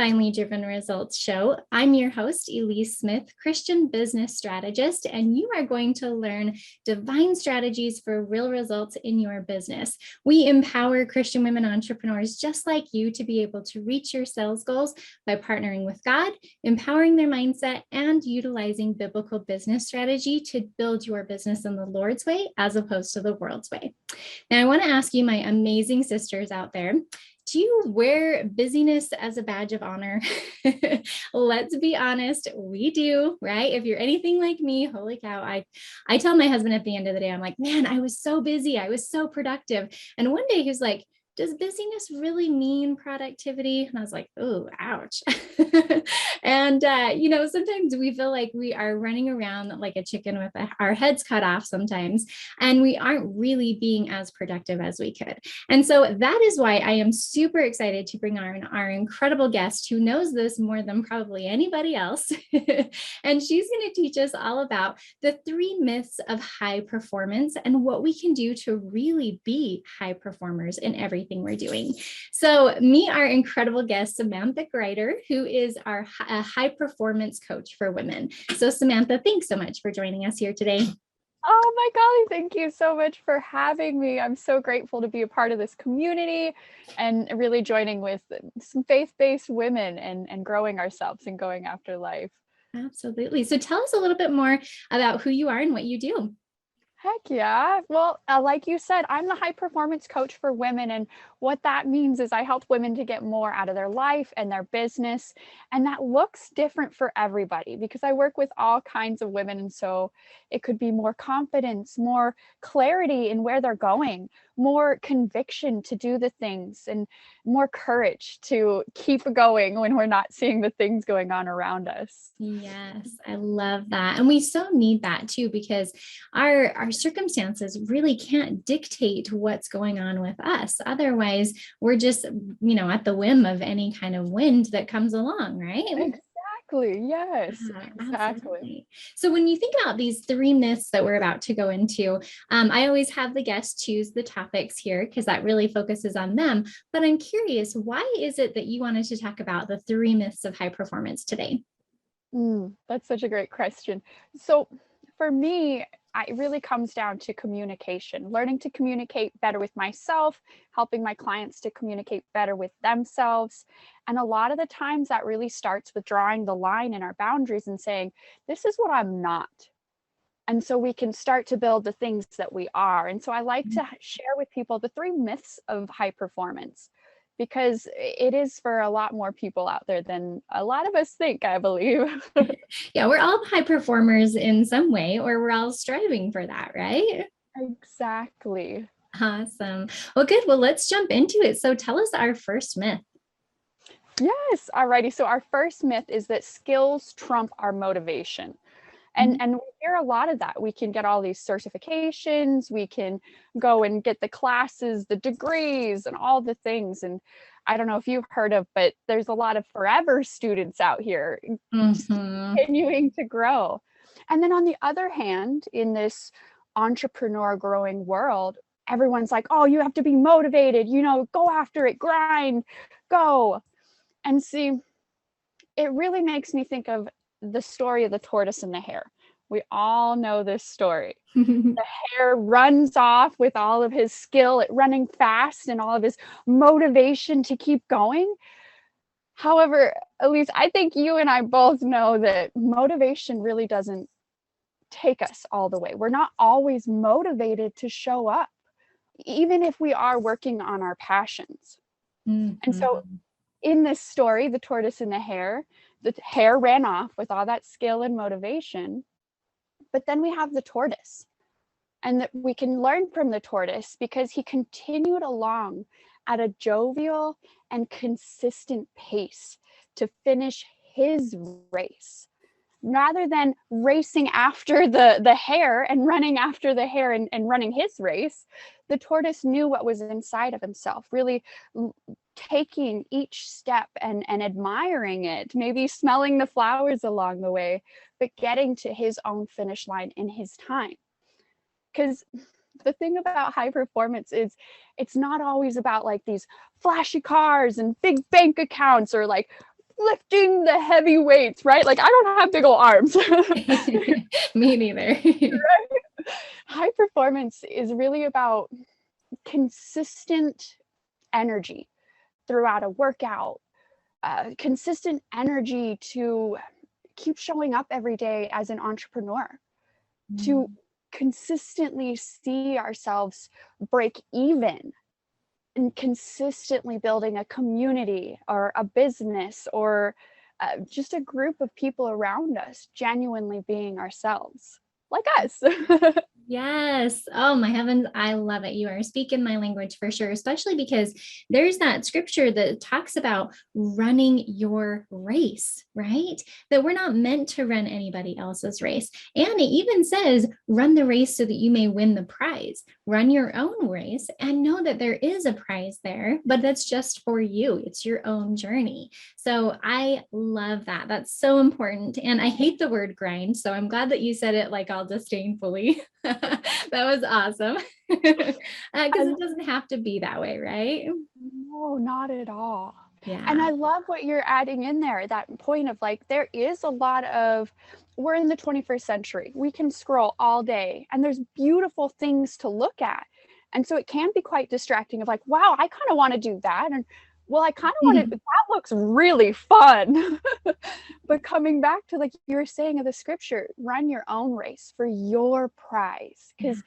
Divinely Driven Results show. I'm your host, Elise Smith, Christian business strategist, and you are going to learn divine strategies for real results in your business. We empower Christian women entrepreneurs just like you to be able to reach your sales goals by partnering with God, empowering their mindset, and utilizing biblical business strategy to build your business in the Lord's way as opposed to the world's way. Now, I want to ask you, my amazing sisters out there, do you wear busyness as a badge of honor? Let's be honest, we do, right? If you're anything like me, holy cow, I tell my husband at the end of the day, I'm like, man, I was so busy. I was so productive. And one day he's like, does busyness really mean productivity? And I was like, oh, ouch. And, sometimes we feel like we are running around like a chicken with our heads cut off sometimes, and we aren't really being as productive as we could. And so that is why I am super excited to bring on our incredible guest who knows this more than probably anybody else. And she's going to teach us all about the 3 myths of high performance and what we can do to really be high performers in everything we're doing. So meet our incredible guest, Samantha Grider, who is our high performance coach for women. So Samantha, thanks so much for joining us here today. Oh my golly, thank you so much for having me. I'm so grateful to be a part of this community and really joining with some faith-based women and growing ourselves and going after life. Absolutely. So tell us a little bit more about who you are and what you do. Heck yeah. Well, like you said, I'm the high performance coach for women. And what that means is I help women to get more out of their life and their business. And that looks different for everybody because I work with all kinds of women. And so it could be more confidence, more clarity in where they're going, more conviction to do the things, and more courage to keep going when we're not seeing the things going on around us. Yes, I love that. And we so need that too, because our circumstances really can't dictate what's going on with us. Otherwise, we're just, at the whim of any kind of wind that comes along, right? Exactly. Yes, Yeah, exactly. absolutely. So when you think about these 3 myths that we're about to go into, I always have the guests choose the topics here because that really focuses on them. But I'm curious, why is it that you wanted to talk about the 3 myths of high performance today? That's such a great question. So for me, it really comes down to communication, learning to communicate better with myself, helping my clients to communicate better with themselves. And a lot of the times that really starts with drawing the line in our boundaries and saying, this is what I'm not. And so we can start to build the things that we are. And so I like to share with people the 3 myths of high performance, because it is for a lot more people out there than a lot of us think, I believe. Yeah, we're all high performers in some way, or we're all striving for that, right? Exactly. Awesome. Well, good. Well, let's jump into it. So tell us our first myth. Yes. Alrighty. So our first myth is that skills trump our motivation. And we hear a lot of that. We can get all these certifications, we can go and get the classes, the degrees, and all the things. And I don't know if you've heard of, but there's a lot of forever students out here continuing to grow. And then on the other hand, in this entrepreneur growing world, everyone's like, oh, you have to be motivated, go after it, grind, go. And see, it really makes me think of the story of the tortoise and the hare. We all know this story. The hare runs off with all of his skill at running fast and all of his motivation to keep going. However, Elise, I think you and I both know that motivation really doesn't take us all the way. We're not always motivated to show up, even if we are working on our passions. And so in this story, the tortoise and the hare ran off with all that skill and motivation, but then we have the tortoise, and that we can learn from the tortoise because he continued along at a jovial and consistent pace to finish his race. Rather than racing after the hare and running after the hare and running his race, the tortoise knew what was inside of himself, really taking each step and admiring it, maybe smelling the flowers along the way, but getting to his own finish line in his time. Because the thing about high performance is it's not always about like these flashy cars and big bank accounts or like lifting the heavy weights, right? Like I don't have big old arms. Me neither. High performance is really about consistent energy throughout a workout, consistent energy to keep showing up every day as an entrepreneur, to consistently see ourselves break even, and consistently building a community or a business or just a group of people around us, genuinely being ourselves, like us. Yes. Oh my heavens. I love it. You are speaking my language for sure, especially because there's that scripture that talks about running your race, right? That we're not meant to run anybody else's race. And it even says, run the race so that you may win the prize. Run your own race and know that there is a prize there, but that's just for you. It's your own journey. So I love that. That's so important. And I hate the word grind. So I'm glad that you said it like all disdainfully. That was awesome. Because it doesn't have to be that way, right? No, not at all. Yeah. And I love what you're adding in there, that point of like, there is a lot of, we're in the 21st century. We can scroll all day and there's beautiful things to look at. And so it can be quite distracting of like, wow, I kind of want to do that. And well, I kind of want to, that looks really fun. But coming back to like you were saying of the scripture, run your own race for your prize. Because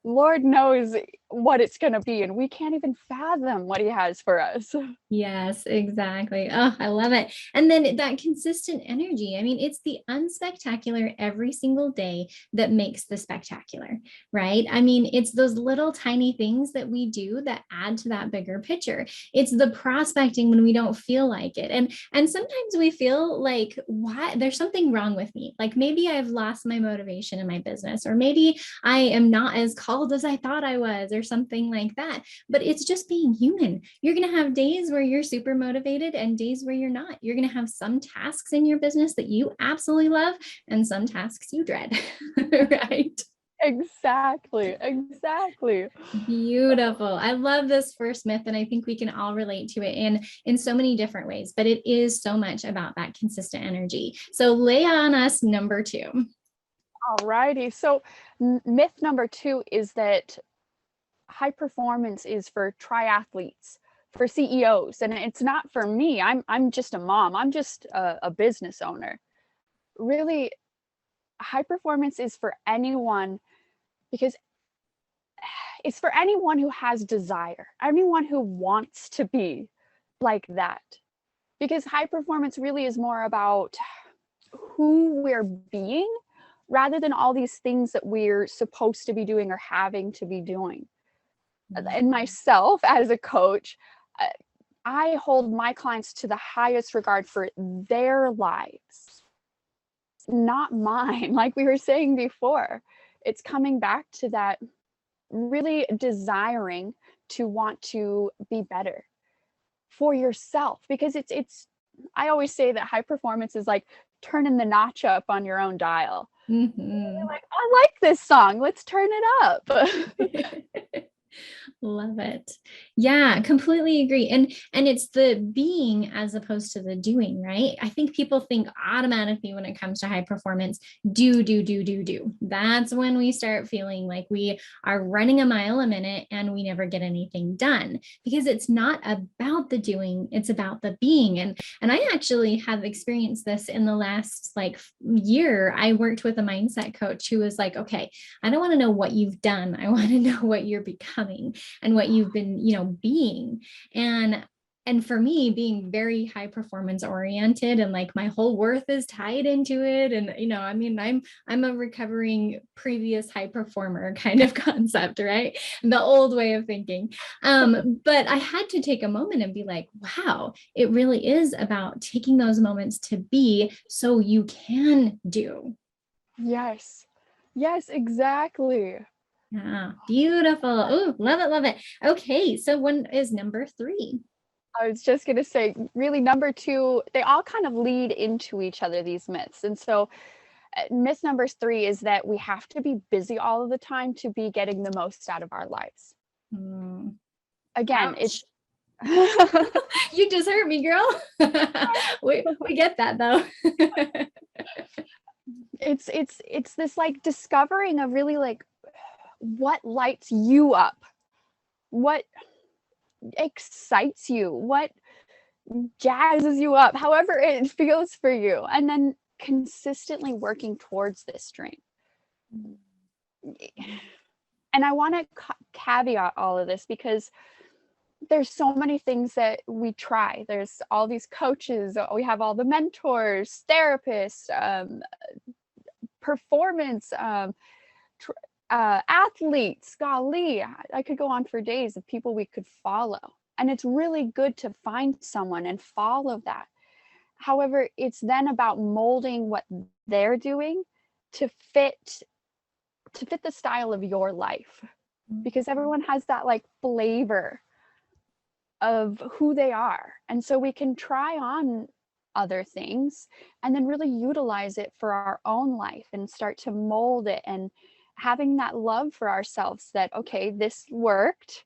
Lord knows what it's going to be, and we can't even fathom what he has for us. Yes, exactly. Oh, I love it. And then that consistent energy. I mean, it's the unspectacular every single day that makes the spectacular, right? I mean, it's those little tiny things that we do that add to that bigger picture. It's the prospecting when we don't feel like it. And sometimes we feel like, why there's something wrong with me. Like maybe I've lost my motivation in my business, or maybe I am not as called as I thought I was, or something like that. But it's just being human. You're going to have days where you're super motivated and days where you're not. You're going to have some tasks in your business that you absolutely love and some tasks you dread, right? Exactly. Beautiful. I love this first myth, and I think we can all relate to it in so many different ways, but it is so much about that consistent energy. So lay on us number 2. All righty. So myth number 2 is that high performance is for triathletes, for CEOs, and it's not for me. I'm just a mom. I'm just a business owner. Really, high performance is for anyone, because it's for anyone who has desire, anyone who wants to be like that. Because high performance really is more about who we're being rather than all these things that we're supposed to be doing or having to be doing. And myself as a coach, I hold my clients to the highest regard for their lives, not mine. Like we were saying before, it's coming back to that really desiring to want to be better for yourself, because it's I always say that high performance is like turning the notch up on your own dial. You're like, I like this song, let's turn it up. Love it. Yeah, completely agree. And it's the being as opposed to the doing, right? I think people think automatically when it comes to high performance, do. That's when we start feeling like we are running a mile a minute and we never get anything done, because it's not about the doing, it's about the being. And I actually have experienced this in the last like year. I worked with a mindset coach who was like, okay, I don't want to know what you've done. I want to know what you're becoming and what you've been, being. And for me, being very high performance oriented and like my whole worth is tied into it. And, I mean, I'm a recovering previous high performer kind of concept, right? The old way of thinking. But I had to take a moment and be like, wow, it really is about taking those moments to be so you can do. Yes, exactly. Yeah, beautiful. Oh, love it, love it. Okay, so one is number 3. I was just going to say, really, number 2, they all kind of lead into each other, these myths. And so myth number 3 is that we have to be busy all of the time to be getting the most out of our lives. Again, Ouch. You just hurt me, girl. we get that though. It's this like discovering of really like what lights you up, what excites you, what jazzes you up, however it feels for you, and then consistently working towards this dream. And I want to caveat all of this because there's so many things that we try. There's all these coaches, we have all the mentors, therapists, performance, athletes. Golly, I could go on for days of people we could follow. And it's really good to find someone and follow that. However, it's then about molding what they're doing to fit the style of your life, because everyone has that like flavor of who they are. And so we can try on other things and then really utilize it for our own life and start to mold it, and having that love for ourselves that, okay, this worked,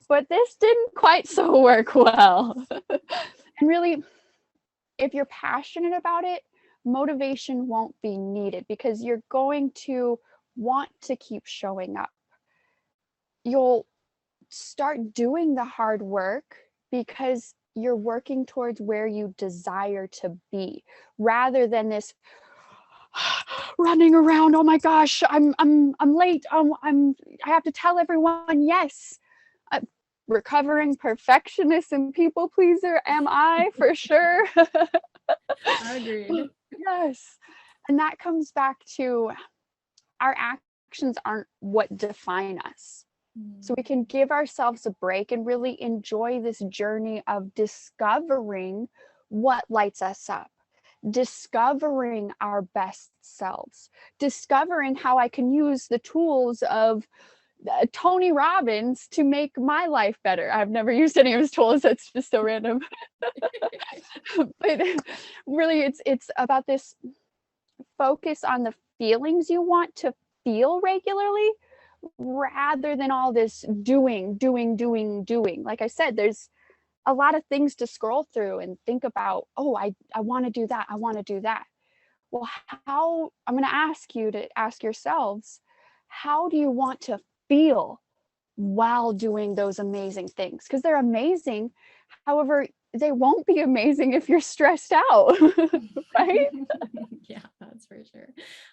but this didn't quite so work well. And really, if you're passionate about it, motivation won't be needed because you're going to want to keep showing up. You'll start doing the hard work because you're working towards where you desire to be, rather than this running around, oh my gosh, I'm late, I have to tell everyone yes. Recovering perfectionist and people pleaser am I, for sure. Agreed. Yes. And that comes back to our actions aren't what define us. So we can give ourselves a break and really enjoy this journey of discovering what lights us up, discovering our best selves, discovering how I can use the tools of Tony Robbins to make my life better. I've never used any of his tools. That's just so random. But really, it's about this focus on the feelings you want to feel regularly, rather than all this doing. Like I said, there's a lot of things to scroll through and think about. Oh, I want to do that. I want to do that. Well, how, I'm going to ask you to ask yourselves, how do you want to feel while doing those amazing things? Because they're amazing. However, they won't be amazing if you're stressed out, right? Yeah, that's for sure.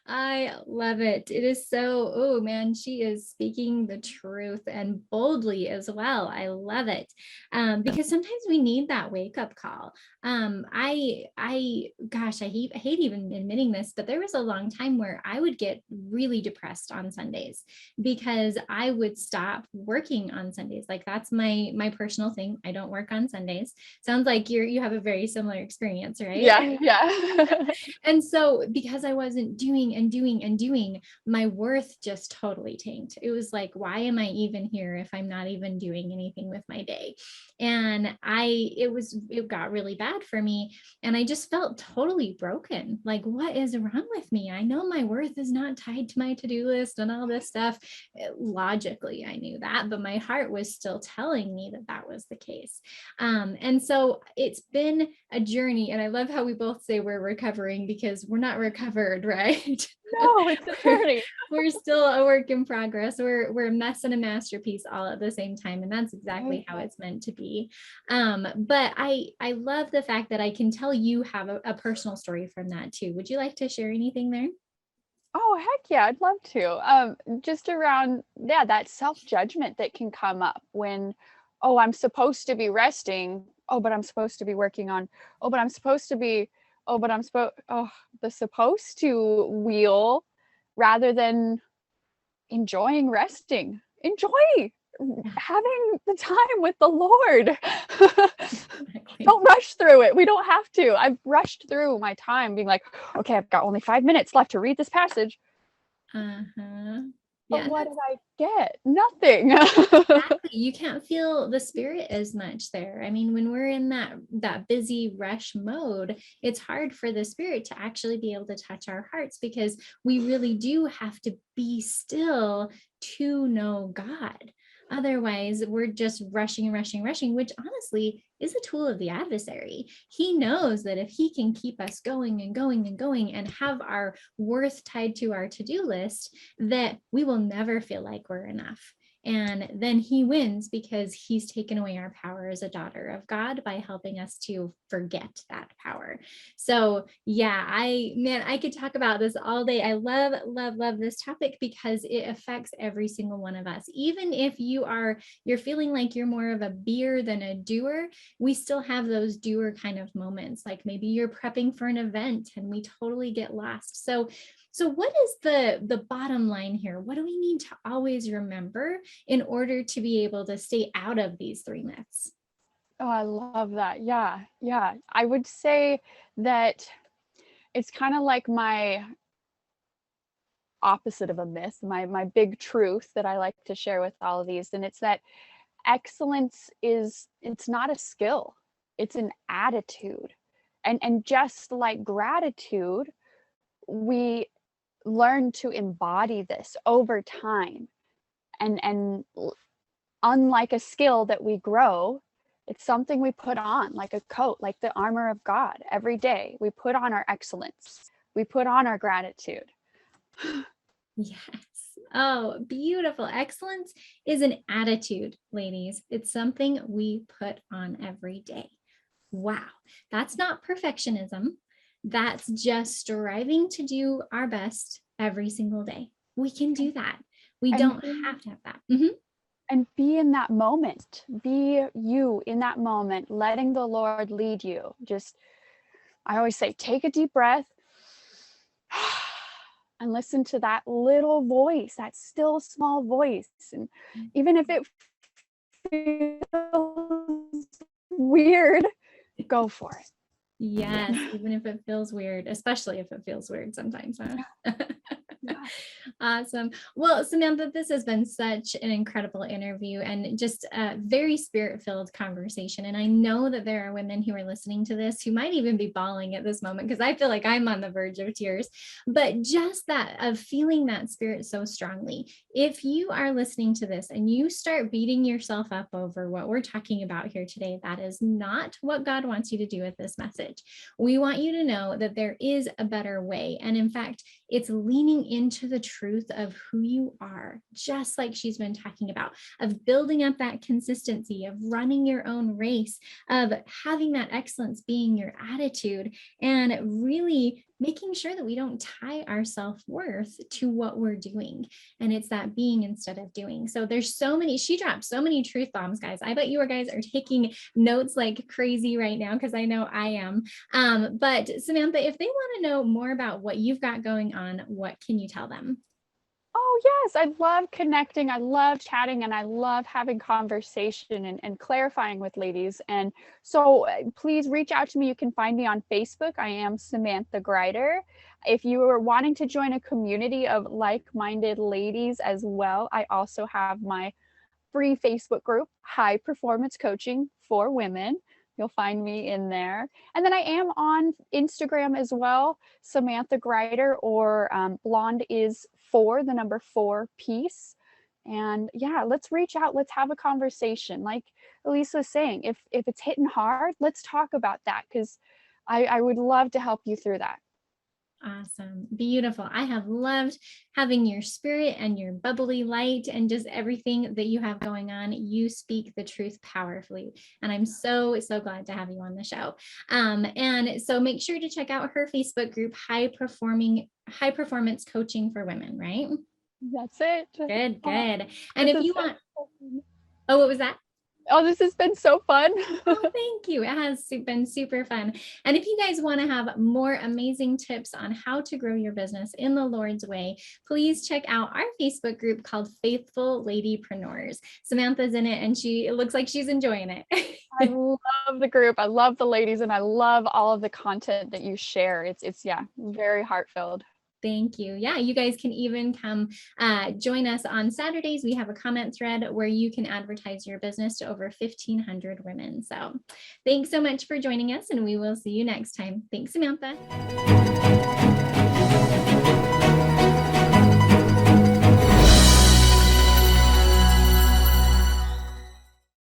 I love it. It is so, oh man, she is speaking the truth and boldly as well. I love it. Because sometimes we need that wake up call. Gosh, I hate even admitting this, but there was a long time where I would get really depressed on Sundays because I would stop working on Sundays. Like that's my personal thing. I don't work on Sundays. Sounds like you have a very similar experience, right? Yeah. And so because I wasn't doing and doing and doing, my worth just totally tanked. It was like, why am I even here if I'm not even doing anything with my day? And it got really bad for me. And I just felt totally broken. Like, what is wrong with me? I know my worth is not tied to my to-do list and all this stuff. Logically, I knew that, but my heart was still telling me that that was the case. And so it's been a journey. And I love how we both say we're recovering because we're not recovered, right? No, it's a journey. We're still a work in progress. We're a mess and a masterpiece all at the same time. And that's exactly how it's meant to be. But I love the fact that I can tell you have a personal story from that too. Would you like to share anything there? Oh, heck yeah, I'd love to. Just around, yeah, that self-judgment that can come up when, oh, I'm supposed to be resting. Oh, but I'm supposed to be working on, oh, but I'm supposed to be, oh, but I'm supposed, oh, the supposed to wheel rather than enjoying resting. Enjoy having the time with the Lord. Don't rush through it. We don't have to. I've rushed through my time being like, okay, I've got only 5 minutes left to read this passage. Yeah, but what did I get? Nothing. exactly. You can't feel the spirit as much there. I mean, when we're in that busy rush mode, it's hard for the spirit to actually be able to touch our hearts because we really do have to be still to know God. Otherwise, we're just rushing, which honestly is a tool of the adversary. He knows that if he can keep us going and going and going and have our worth tied to our to-do list, that we will never feel like we're enough. And then he wins because he's taken away our power as a daughter of God by helping us to forget that power. So yeah, I could talk about this all day. I love this topic because it affects every single one of us. Even if you're feeling like you're more of a beer than a doer, we still have those doer kind of moments. Like maybe you're prepping for an event and we totally get lost. So what is the bottom line here? What do we need to always remember in order to be able to stay out of these 3 myths? Oh, I love that. Yeah. Yeah. I would say that it's kind of like my opposite of a myth, my big truth that I like to share with all of these. And it's that excellence it's not a skill, it's an attitude. And just like gratitude, we learn to embody this over time. And unlike a skill that we grow, it's something we put on like a coat, like the armor of God. Every day we put on our excellence, we put on our gratitude. Yes. Oh, beautiful. Excellence is an attitude, ladies. It's something we put on every day. Wow. That's not perfectionism. That's just striving to do our best every single day. We can do that. We And don't have to have that. Mm-hmm. and be in that moment, be you in that moment, letting the Lord lead you. Just, I always say, take a deep breath and listen to that little voice, that still small voice. And even if it feels weird, go for it. Yes, even if it feels weird, especially if it feels weird sometimes, huh? Yeah. Awesome. Well, Samantha, this has been such an incredible interview and just a very spirit-filled conversation. And I know that there are women who are listening to this who might even be bawling at this moment because I feel like I'm on the verge of tears. But just that of feeling that spirit so strongly, if you are listening to this and you start beating yourself up over what we're talking about here today, that is not what God wants you to do with this message. We want you to know that there is a better way. And in fact, it's leaning into the truth of who you are, just like she's been talking about, of building up that consistency, of running your own race, of having that excellence being your attitude, and really making sure that we don't tie our self-worth to what we're doing. And it's that being instead of doing. So there's so many, she dropped so many truth bombs, guys. I bet you guys are taking notes like crazy right now because I know I am. But Samantha, if they want to know more about what you've got going on, what can you tell them? Oh, yes. I love connecting. I love chatting and I love having conversation and clarifying with ladies. And so please reach out to me. You can find me on Facebook. I am Samantha Grider. If you are wanting to join a community of like-minded ladies as well, I also have my free Facebook group, High Performance Coaching for Women. You'll find me in there. And then I am on Instagram as well, Samantha Grider, or Blonde is 4, the number 4 piece. And yeah, let's reach out. Let's have a conversation. Like Elise was saying, if it's hitting hard, let's talk about that because I would love to help you through that. Awesome. Beautiful. I have loved having your spirit and your bubbly light and just everything that you have going on. You speak the truth powerfully. And I'm so glad to have you on the show. And so make sure to check out her Facebook group, High Performance Coaching for Women, right? That's it. Good. Oh, And if you want, oh, what was that? Oh, this has been so fun. Oh, thank you. It has been super fun. And if you guys want to have more amazing tips on how to grow your business in the Lord's way, please check out our Facebook group called Faithful Ladypreneurs. Samantha's in it and it looks like she's enjoying it. I love the group. I love the ladies and I love all of the content that you share. It's yeah, very heart-filled. Thank you. Yeah, you guys can even come join us on Saturdays. We have a comment thread where you can advertise your business to over 1,500 women. So thanks so much for joining us and we will see you next time. Thanks, Samantha.